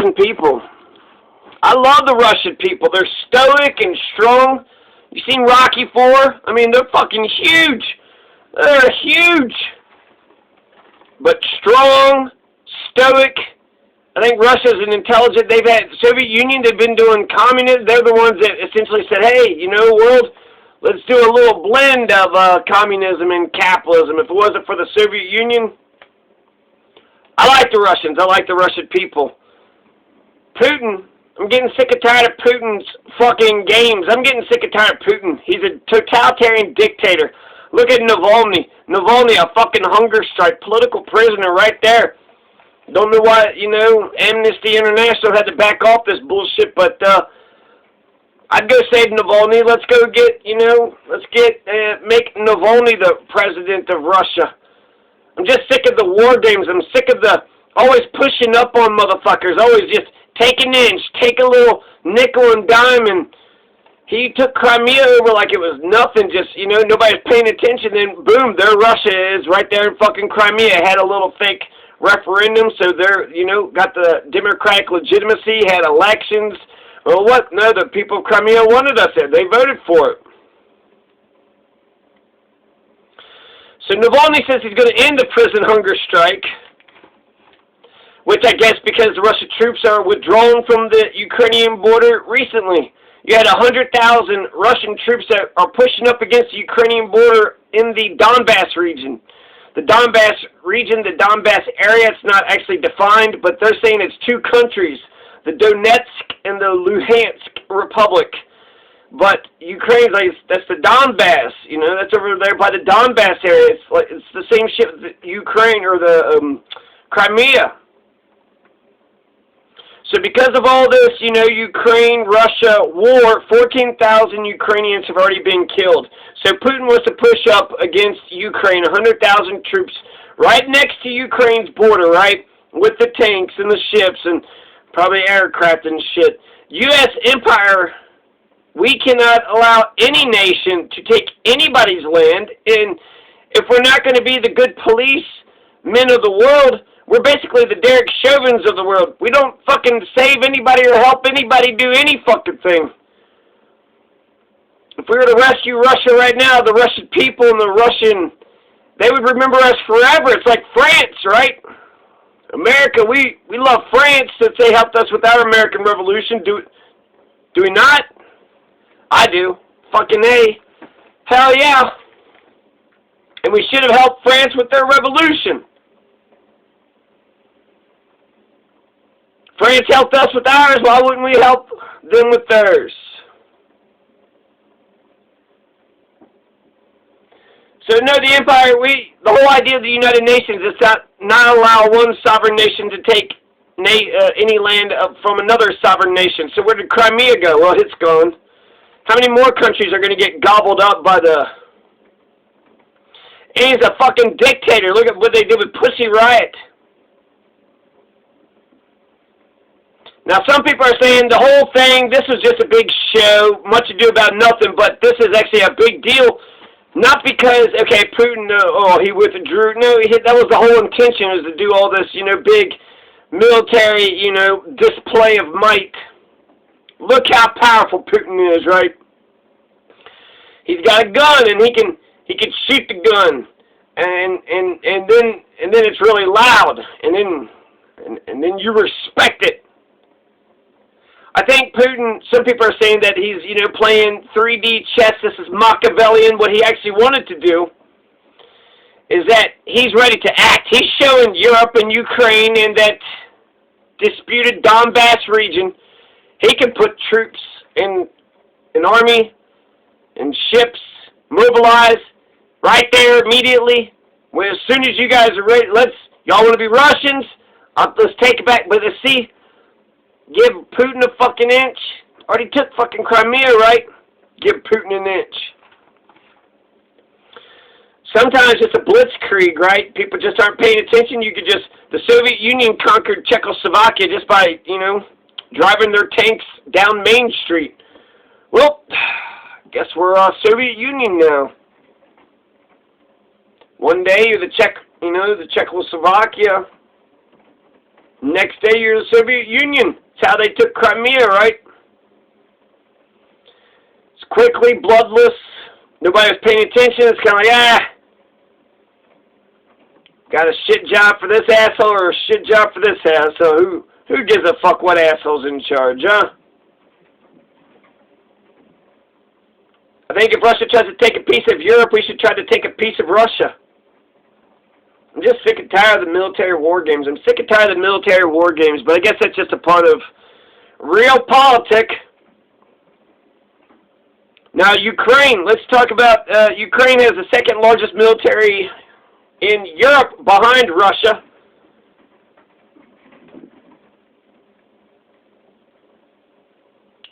Russian people. I love the Russian people. They're stoic and strong. You seen Rocky IV? I mean, they're fucking huge. They're huge. But strong, stoic. I think Russia's an intelligent. They've had Soviet Union. They've been doing communism. They're the ones that essentially said, "Hey, you know, world, let's do a little blend of communism and capitalism." If it wasn't for the Soviet Union, I like the Russians. I like the Russian people. Putin. I'm getting sick and tired of Putin's fucking games. I'm getting sick and tired of Putin. He's a totalitarian dictator. Look at Navalny. Navalny, a fucking hunger strike, political prisoner right there. Don't know why, you know, Amnesty International had to back off this bullshit, but I'd go save Navalny. Let's go get, you know, make Navalny the president of Russia. I'm just sick of the war games. I'm sick of the always pushing up on motherfuckers, always just take an inch, take a little nickel and dime, and he took Crimea over like it was nothing, just, you know, nobody's paying attention, then boom, there Russia is, right there in fucking Crimea. Had a little fake referendum, so they're, you know, got the democratic legitimacy, had elections. Well, what? No, the people of Crimea wanted us there. They voted for it. So Navalny says he's going to end the prison hunger strike, which I guess because the Russian troops are withdrawn from the Ukrainian border recently. You had 100,000 Russian troops that are pushing up against the Ukrainian border in the Donbass region. The Donbass region, the Donbass area, it's not actually defined, but they're saying it's two countries, the Donetsk and the Luhansk Republic. But Ukraine's like, that's the Donbass, you know, that's over there by the Donbass area. It's like, it's the same shit with the Ukraine or the Crimea. So because of all this, you know, Ukraine-Russia war, 14,000 Ukrainians have already been killed. So Putin wants to push up against Ukraine, 100,000 troops right next to Ukraine's border, right, with the tanks and the ships and probably aircraft and shit. U.S. empire, we cannot allow any nation to take anybody's land, and if we're not going to be the good policemen of the world, we're basically the Derek Chauvins of the world. We don't fucking save anybody or help anybody do any fucking thing. If we were to rescue Russia right now, the Russian people and the Russian, they would remember us forever. It's like France, right? America, we love France since they helped us with our American Revolution. Do we not? I do. Fucking A. Hell yeah. And we should have helped France with their revolution. France helped us with ours, why wouldn't we help them with theirs? So no, the empire, the whole idea of the United Nations is not allow one sovereign nation to take any land from another sovereign nation. So where did Crimea go? Well, it's gone. How many more countries are going to get gobbled up by the... And he's a fucking dictator. Look at what they did with Pussy Riot. Now, some people are saying the whole thing, this was just a big show, much ado about nothing, but this is actually a big deal. Not because, okay, Putin, he withdrew. No, that was the whole intention, is to do all this, you know, big military, you know, display of might. Look how powerful Putin is, right? He's got a gun, and he can shoot the gun, and then it's really loud, and then you respect it. I think Putin, some people are saying that he's, you know, playing 3D chess. This is Machiavellian. What he actually wanted to do is that he's ready to act. He's showing Europe and Ukraine in that disputed Donbass region. He can put troops in an army and ships, mobilize right there immediately. Well, as soon as you guys are ready, y'all want to be Russians? Let's take it back. But see, give Putin a fucking inch. Already took fucking Crimea, right? Give Putin an inch. Sometimes it's a blitzkrieg, right? People just aren't paying attention. The Soviet Union conquered Czechoslovakia just by, you know, driving their tanks down Main Street. Well, guess we're Soviet Union now. One day you're the Czechoslovakia. Next day, you're the Soviet Union. That's how they took Crimea, right? It's quickly, bloodless. Nobody was paying attention. It's kind of like, got a shit job for this asshole or a shit job for this asshole. Who gives a fuck what asshole's in charge, huh? I think if Russia tries to take a piece of Europe, we should try to take a piece of Russia. I'm just sick and tired of the military war games. I'm sick and tired of the military war games, but I guess that's just a part of real politics. Now, Ukraine. Let's talk about Ukraine has the second largest military in Europe behind Russia.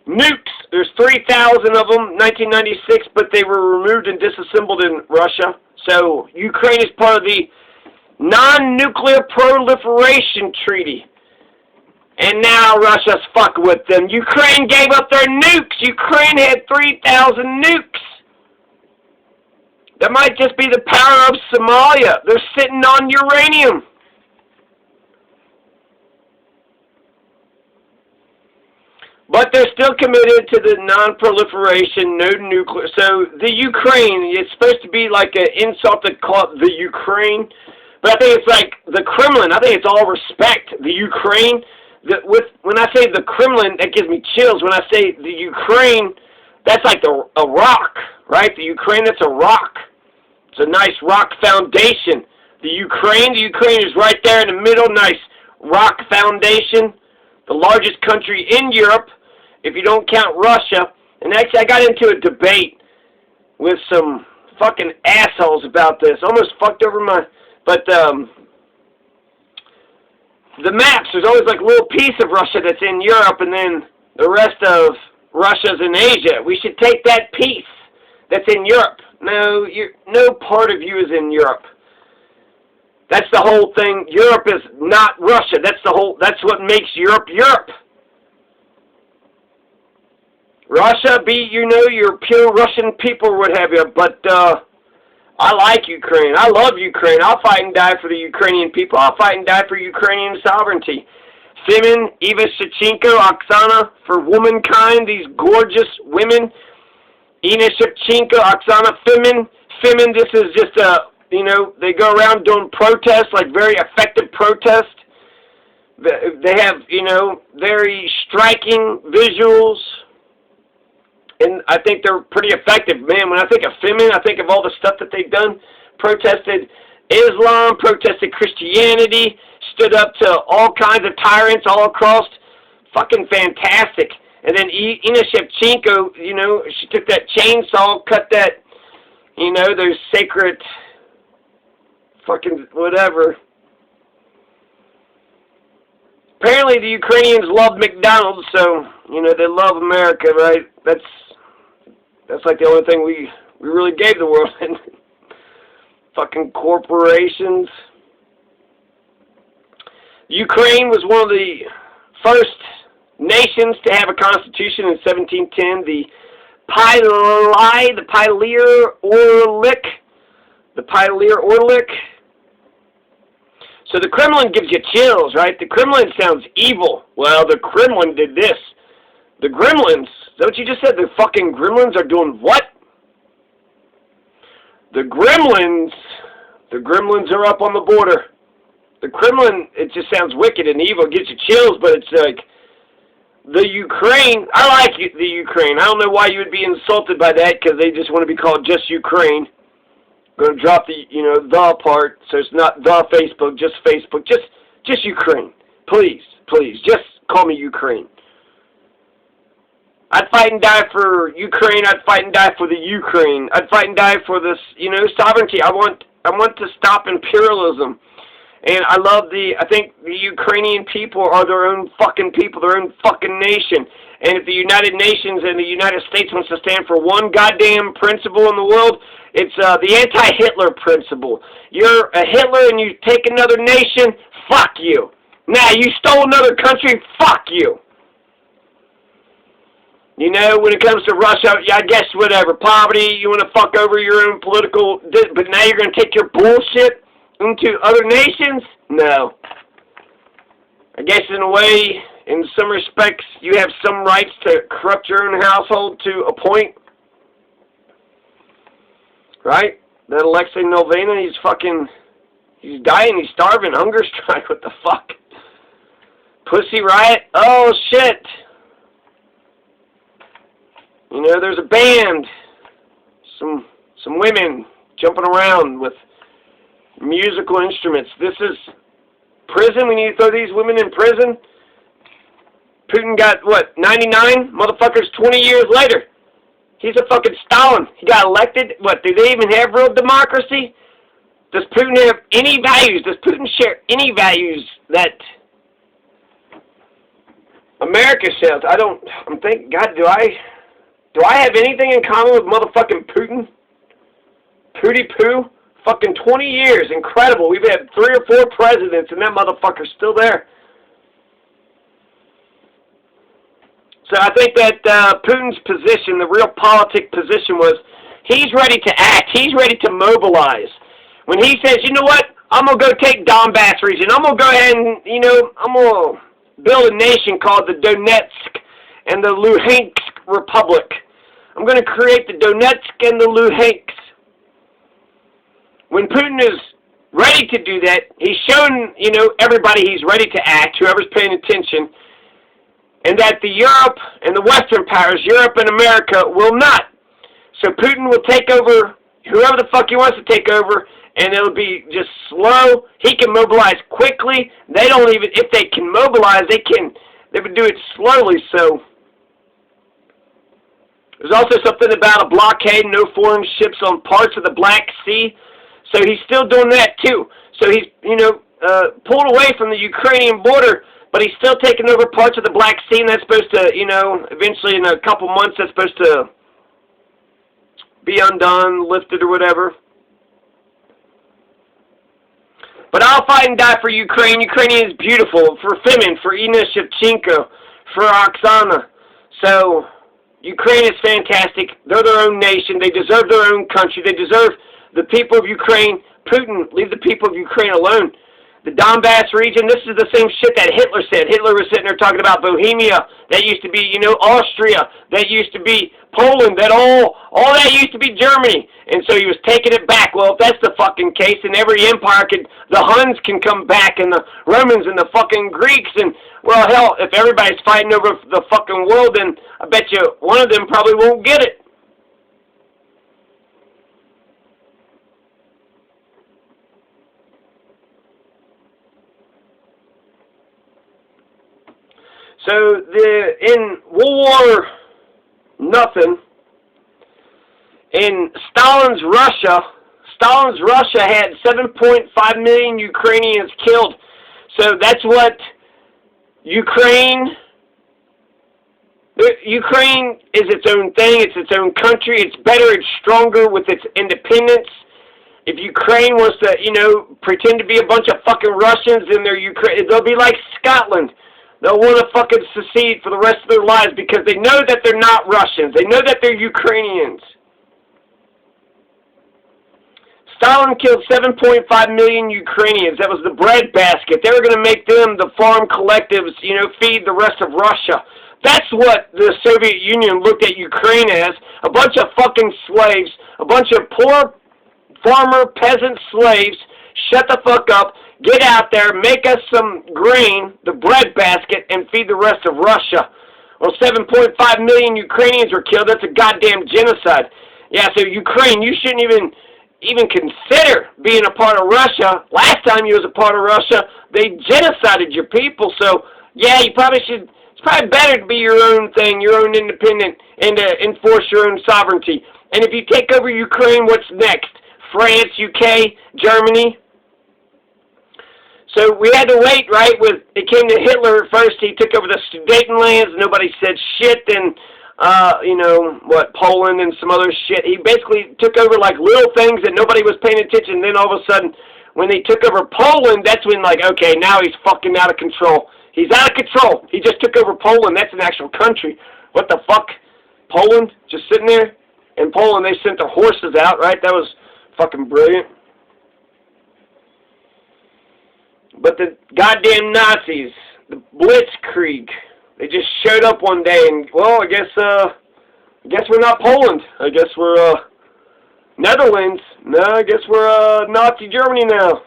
Nukes. There's 3,000 of them, 1996, but they were removed and disassembled in Russia. So Ukraine is part of the Non-Nuclear Proliferation Treaty. And now Russia's fucking with them. Ukraine gave up their nukes. Ukraine had 3,000 nukes. That might just be the power of Somalia. They're sitting on uranium. But they're still committed to the non-proliferation, no nuclear. So the Ukraine, it's supposed to be like an insult to call it the Ukraine. But I think it's like the Kremlin. I think it's all respect. The Ukraine. When I say the Kremlin, that gives me chills. When I say the Ukraine, that's like a rock, right? The Ukraine, that's a rock. It's a nice rock foundation. The Ukraine is right there in the middle, nice rock foundation. The largest country in Europe, if you don't count Russia. And actually, I got into a debate with some fucking assholes about this. Almost fucked over my... But, the maps, there's always like a little piece of Russia that's in Europe, and then the rest of Russia's in Asia. We should take that piece that's in Europe. No, no part of you is in Europe. That's the whole thing. Europe is not Russia. That's what makes Europe Europe. Russia, you're pure Russian people or what have you, but I like Ukraine. I love Ukraine. I'll fight and die for the Ukrainian people. I'll fight and die for Ukrainian sovereignty. Femin, Eva Shevchenko, Oksana, for womankind, these gorgeous women. Ina Shevchenko, Oksana, Femin. Femin, this is just they go around doing protests, like very effective protests. They have, very striking visuals. And I think they're pretty effective. Man, when I think of Femin, I think of all the stuff that they've done. Protested Islam, protested Christianity, stood up to all kinds of tyrants all across. Fucking fantastic. And then Ina Shevchenko, she took that chainsaw, cut that, those sacred fucking whatever. Apparently the Ukrainians love McDonald's, so, they love America, right? That's like the only thing we really gave the world. Fucking corporations. Ukraine was one of the first nations to have a constitution in 1710. The Pyleer Orlik. So the Kremlin gives you chills, right? The Kremlin sounds evil. Well, the Kremlin did this. The Gremlins, is that what you just said? The fucking Gremlins are doing what? The Gremlins are up on the border. The Kremlin, it just sounds wicked and evil. It gives you chills, but it's like, the Ukraine, I like the Ukraine. I don't know why you would be insulted by that, because they just want to be called just Ukraine. I'm going to drop the, the part, so it's not the Facebook, just Ukraine. Please, just call me Ukraine. I'd fight and die for Ukraine. I'd fight and die for the Ukraine. I'd fight and die for this, sovereignty. I want to stop imperialism. And I think the Ukrainian people are their own fucking people, their own fucking nation. And if the United Nations and the United States wants to stand for one goddamn principle in the world, it's the anti-Hitler principle. You're a Hitler and you take another nation, fuck you. Now, you stole another country, fuck you. When it comes to Russia, I guess whatever. Poverty, you want to fuck over your own political... But now you're going to take your bullshit into other nations? No. I guess in a way, in some respects, you have some rights to corrupt your own household to a point. Right? That Alexei Navalny, he's dying, he's starving, hunger strike, what the fuck? Pussy riot? Oh, shit. You know, there's a band, some women jumping around with musical instruments. This is prison? We need to throw these women in prison? Putin got, what, 99? Motherfuckers 20 years later. He's a fucking Stalin. He got elected. What, do they even have real democracy? Does Putin have any values? Does Putin share any values that America shares? I'm thinking, God, do I have anything in common with motherfucking Putin? Pooty poo? Fucking 20 years. Incredible. We've had 3 or 4 presidents and that motherfucker's still there. So I think that Putin's position, the real politic position was, he's ready to act. He's ready to mobilize. When he says, you know what, I'm going to go take Donbass region. I'm going to go ahead and, you know, I'm going to build a nation called the Donetsk and the Luhansk Republic. I'm going to create the Donetsk and the Luhansk. When Putin is ready to do that, he's shown, you know, everybody he's ready to act, whoever's paying attention, and that the Europe and the Western powers, Europe and America, will not. So Putin will take over whoever the fuck he wants to take over, and it'll be just slow. He can mobilize quickly. They don't even, if they can mobilize, they would do it slowly. So there's also something about a blockade, no foreign ships on parts of the Black Sea. So he's still doing that too. So he's, you know, pulled away from the Ukrainian border, but he's still taking over parts of the Black Sea, and that's supposed to, you know, eventually in a couple months, that's supposed to be undone, lifted or whatever. But I'll fight and die for Ukraine. Ukraine is beautiful. For Femin, for Ina Shevchenko, for Oksana. So Ukraine is fantastic. They're their own nation. They deserve their own country. They deserve the people of Ukraine. Putin, leave the people of Ukraine alone. The Donbass region, this is the same shit that Hitler said. Hitler was sitting there talking about Bohemia. That used to be, you know, Austria. That used to be Poland. That all that used to be Germany. And so he was taking it back. Well, if that's the fucking case, then every empire the Huns can come back, and the Romans and the fucking Greeks. And, well, hell, if everybody's fighting over the fucking world, then I bet you one of them probably won't get it. So in World War nothing, in Stalin's Russia had 7.5 million Ukrainians killed. So that's what Ukraine is its own thing. It's its own country. It's better. It's stronger with its independence. If Ukraine wants to, you know, pretend to be a bunch of fucking Russians, then they'll be like Scotland. They'll want to fucking secede for the rest of their lives because they know that they're not Russians. They know that they're Ukrainians. Stalin killed 7.5 million Ukrainians. That was the breadbasket. They were going to make them, the farm collectives, you know, feed the rest of Russia. That's what the Soviet Union looked at Ukraine as. A bunch of fucking slaves. A bunch of poor farmer, peasant slaves. Shut the fuck up. Get out there, make us some grain, the breadbasket, and feed the rest of Russia. Well, 7.5 million Ukrainians were killed. That's a goddamn genocide. Yeah, so Ukraine, you shouldn't even consider being a part of Russia. Last time you was a part of Russia, they genocided your people. So, yeah, you probably should. It's probably better to be your own thing, your own independent, and to enforce your own sovereignty. And if you take over Ukraine, what's next? France, UK, Germany? So we had to wait, right? It came to Hitler first. He took over the Sudetenlands. Nobody said shit. And, you know, Poland and some other shit. He basically took over, like, little things that nobody was paying attention. And then all of a sudden, when they took over Poland, that's when, like, okay, now he's fucking out of control. He's out of control. He just took over Poland. That's an actual country. What the fuck? Poland? Just sitting there? In Poland, they sent their horses out, right? That was fucking brilliant. But the goddamn Nazis, the Blitzkrieg. They just showed up one day and, well, I guess we're not Poland. I guess we're, Netherlands. No, I guess we're, Nazi Germany now.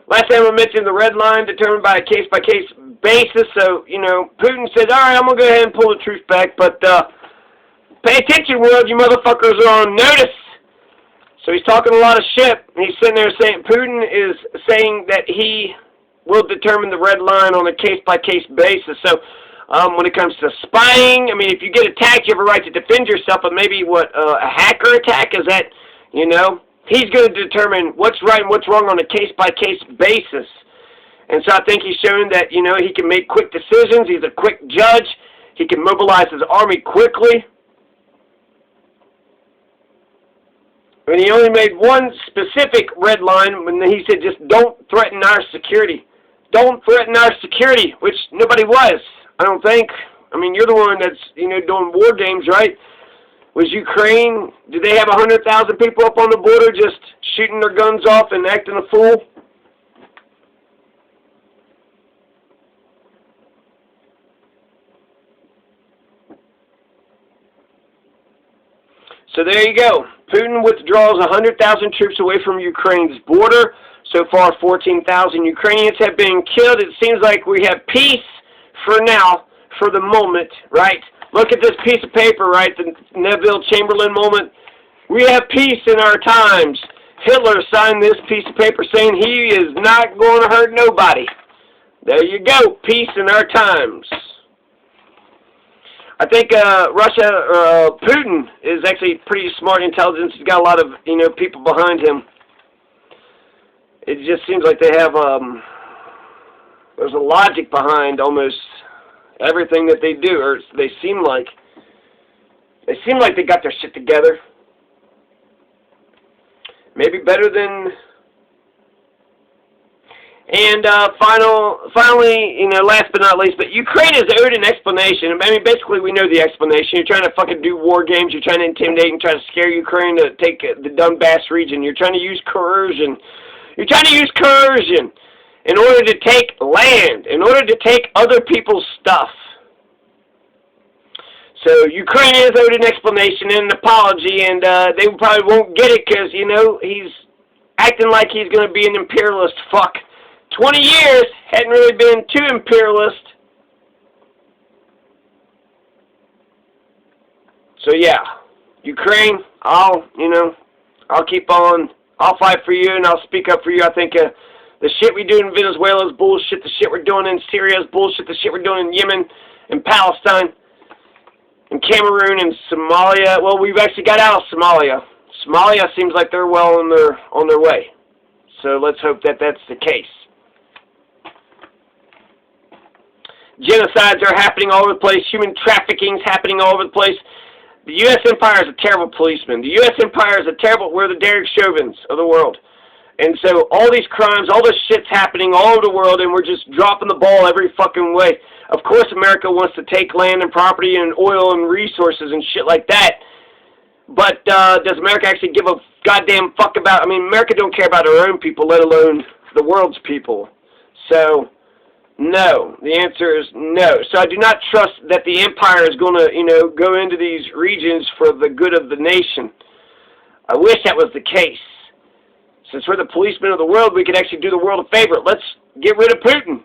Last time I mentioned the red line determined by a case-by-case basis. So, you know, Putin says, all right, I'm going to go ahead and pull the truce back. But pay attention, world. You motherfuckers are on notice. So he's talking a lot of shit. And he's sitting there saying, Putin is saying that he will determine the red line on a case-by-case basis. So when it comes to spying, I mean, if you get attacked, you have a right to defend yourself. But maybe a hacker attack, is that, you know? He's going to determine what's right and what's wrong on a case-by-case basis. And so I think he's shown that, you know, he can make quick decisions. He's a quick judge. He can mobilize his army quickly. And he only made one specific red line when he said, just don't threaten our security. Don't threaten our security, which nobody was, I don't think. I mean, you're the one that's, you know, doing war games, right? Was Ukraine, did they have 100,000 people up on the border just shooting their guns off and acting a fool? So there you go. Putin withdraws 100,000 troops away from Ukraine's border. So far, 14,000 Ukrainians have been killed. It seems like we have peace for now, for the moment, right? Look at this piece of paper, right? The Neville Chamberlain moment. We have peace in our times. Hitler signed this piece of paper saying he is not going to hurt nobody. There you go. Peace in our times. I think Putin is actually pretty smart intelligence. He's got a lot of, you know, people behind him. It just seems like they have, there's a logic behind almost everything that they do, or they seem like they got their shit together. Maybe better than. And finally, you know, last but not least, but Ukraine is owed an explanation. I mean, basically, we know the explanation. You're trying to fucking do war games. You're trying to intimidate and try to scare Ukraine to take the Donbass region. You're trying to use coercion. You're trying to use coercion in order to take land, in order to take other people's stuff. So Ukraine is owed an explanation and an apology, and they probably won't get it because, you know, he's acting like he's going to be an imperialist fuck. 20 years hadn't really been too imperialist. So yeah, Ukraine, I'll keep on. I'll fight for you and I'll speak up for you. I think the shit we do in Venezuela is bullshit. The shit we're doing in Syria is bullshit. The shit we're doing in Yemen and Palestine and Cameroon and Somalia. Well, we've actually got out of Somalia. Somalia seems like they're well on their way. So let's hope that that's the case. Genocides are happening all over the place. Human trafficking is happening all over the place. The U.S. empire is a terrible policeman. The U.S. empire is we're the Derek Chauvins of the world. And so all these crimes, all this shit's happening all over the world, and we're just dropping the ball every fucking way. Of course America wants to take land and property and oil and resources and shit like that. But does America actually give a goddamn fuck about, I mean, America don't care about our own people, let alone the world's people. So, no. The answer is no. So I do not trust that the empire is going to, you know, go into these regions for the good of the nation. I wish that was the case. Since we're the policemen of the world, we could actually do the world a favor. Let's get rid of Putin.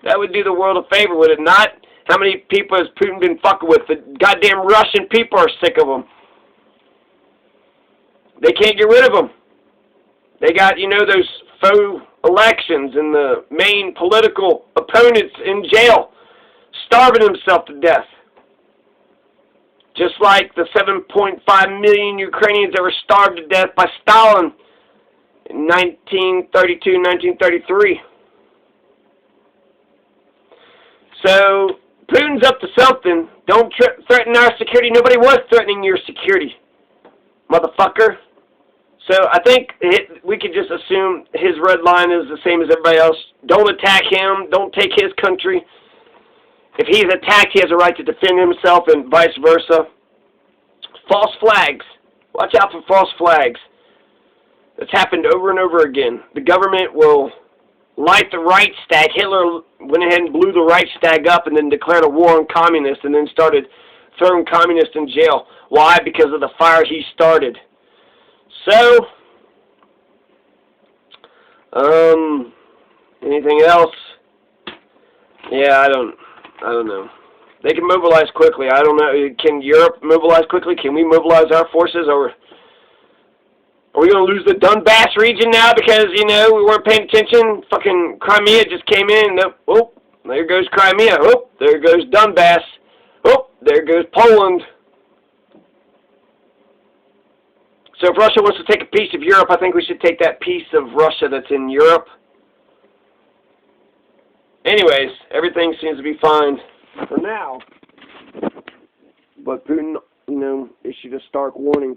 That would do the world a favor, would it not? How many people has Putin been fucking with? The goddamn Russian people are sick of him. They can't get rid of him. They got, you know, those faux elections and the main political opponents in jail, starving himself to death. Just like the 7.5 million Ukrainians that were starved to death by Stalin in 1932, 1933. So, Putin's up to something. Don't threaten our security. Nobody was threatening your security, motherfucker. So I think we could just assume his red line is the same as everybody else. Don't attack him. Don't take his country. If he's attacked, he has a right to defend himself and vice versa. False flags. Watch out for false flags. It's happened over and over again. The government will light the Reichstag. Hitler went ahead and blew the Reichstag up and then declared a war on communists and then started throwing communists in jail. Why? Because of the fire he started. So, anything else? Yeah, I don't know. They can mobilize quickly. I don't know. Can Europe mobilize quickly? Can we mobilize our forces? Or are we going to lose the Donbass region now because, you know, we weren't paying attention? Fucking Crimea just came in. Oh, there goes Crimea. Oh, there goes Donbass. Oh, there goes Poland. So if Russia wants to take a piece of Europe, I think we should take that piece of Russia that's in Europe. Anyways, everything seems to be fine for now. But Putin, you know, issued a stark warning.